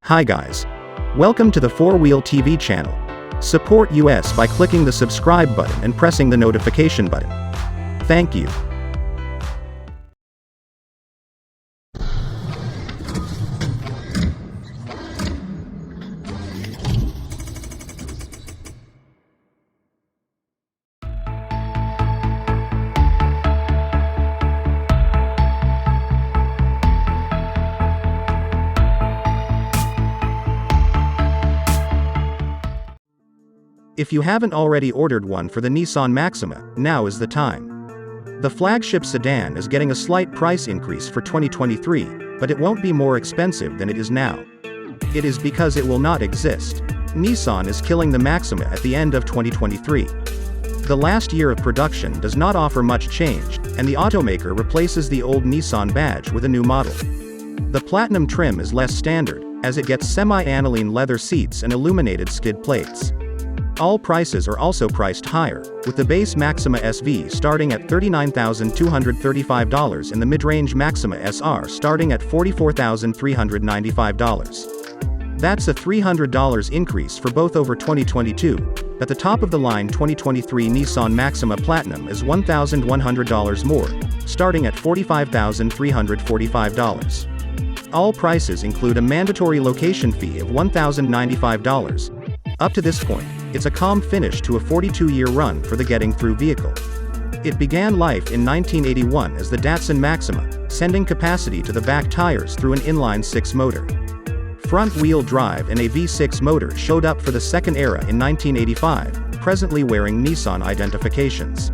Hi guys. Welcome to the 4-Wheel TV channel. Support us by clicking the subscribe button and pressing the notification button. Thank you. If you haven't already ordered one for the Nissan Maxima, now is the time. The flagship sedan is getting a slight price increase for 2023, but it won't be more expensive than it is now. It is because it will not exist. Nissan is killing the Maxima at the end of 2023. The last year of production does not offer much change, and the automaker replaces the old Nissan badge with a new model. The platinum trim is less standard, as it gets semi-aniline leather seats and illuminated skid plates. All prices are also priced higher, with the base Maxima SV starting at $39,235 and the mid-range Maxima SR starting at $44,395. That's a $300 increase for both over 2022. At the top of the line 2023 Nissan Maxima Platinum is $1,100 more, starting at $45,345. All prices include a mandatory location fee of $1,095. Up to this point, it's a calm finish to a 42-year run for the getting through vehicle. It began life in 1981 as the Datsun Maxima, sending capacity to the back tires through an inline-six motor. Front-wheel drive and a V6 motor showed up for the second era in 1985, presently wearing Nissan identifications.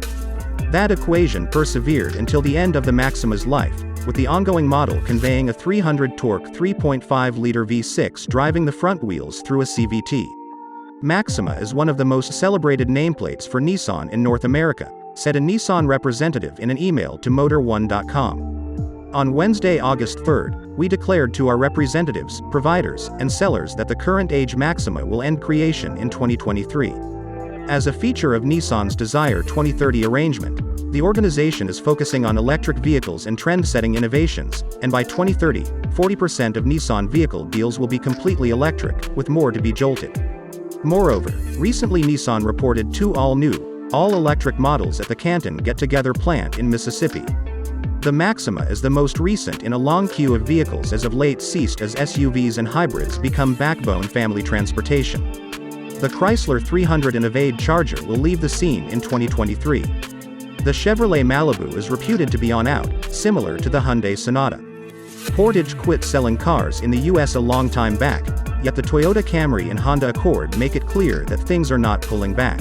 That equation persevered until the end of the Maxima's life, with the ongoing model conveying a 300-torque 3.5-liter V6 driving the front wheels through a CVT. Maxima is one of the most celebrated nameplates for Nissan in North America, said a Nissan representative in an email to Motor1.com. On Wednesday, August 3rd, we declared to our representatives, providers, and sellers that the current age Maxima will end creation in 2023. As a feature of Nissan's Desire 2030 arrangement, the organization is focusing on electric vehicles and trend-setting innovations, and by 2030, 40% of Nissan vehicle deals will be completely electric, with more to be jolted. Moreover, recently Nissan reported 2 all-new, all-electric models at the Canton Get-Together plant in Mississippi. The Maxima is the most recent in a long queue of vehicles as of late ceased as SUVs and hybrids become backbone family transportation. The Chrysler 300 and Evade Charger will leave the scene in 2023. The Chevrolet Malibu is reputed to be on out, similar to the Hyundai Sonata. Portage quit selling cars in the US a long time back, yet the Toyota Camry and Honda Accord make it clear that things are not pulling back.